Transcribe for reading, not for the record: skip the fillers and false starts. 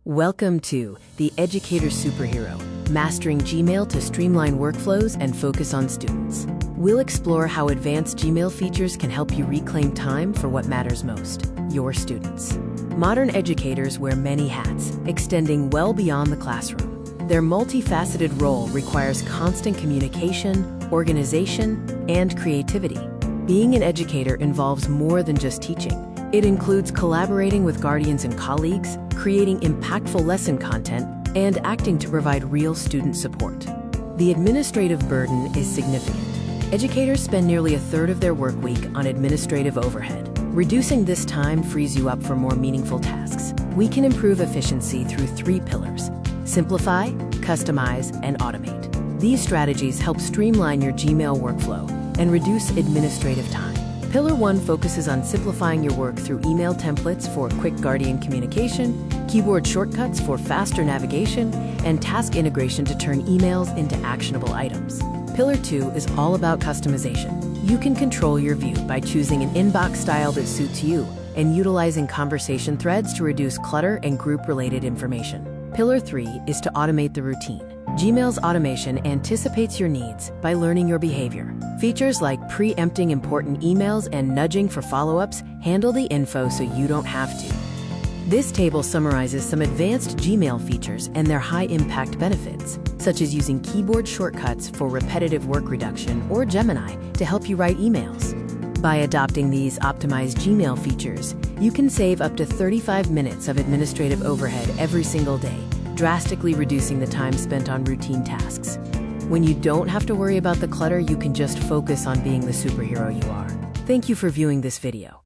Welcome to the Educator Superhero, mastering Gmail to streamline workflows and focus on students. We'll explore how advanced Gmail features can help you reclaim time for what matters most, your students. Modern educators wear many hats, extending well beyond the classroom. Their multifaceted role requires constant communication, organization, and creativity. Being an educator involves more than just teaching. It includes collaborating with guardians and colleagues, creating impactful lesson content, and acting to provide real student support. The administrative burden is significant. Educators spend nearly a third of their work week on administrative overhead. Reducing this time frees you up for more meaningful tasks. We can improve efficiency through 3 pillars: simplify, customize, and automate. These strategies help streamline your Gmail workflow and reduce administrative time. Pillar 1 focuses on simplifying your work through email templates for quick guardian communication, keyboard shortcuts for faster navigation, and task integration to turn emails into actionable items. Pillar 2 is all about customization. You can control your view by choosing an inbox style that suits you and utilizing conversation threads to reduce clutter and group-related information. Pillar 3 is to automate the routine. Gmail's automation anticipates your needs by learning your behavior. Features like preempting important emails and nudging for follow-ups handle the info so you don't have to. This table summarizes some advanced Gmail features and their high-impact benefits, such as using keyboard shortcuts for repetitive work reduction or Gemini to help you write emails. By adopting these optimized Gmail features, you can save up to 35 minutes of administrative overhead every single day, drastically reducing the time spent on routine tasks. When you don't have to worry about the clutter, you can just focus on being the superhero you are. Thank you for viewing this video.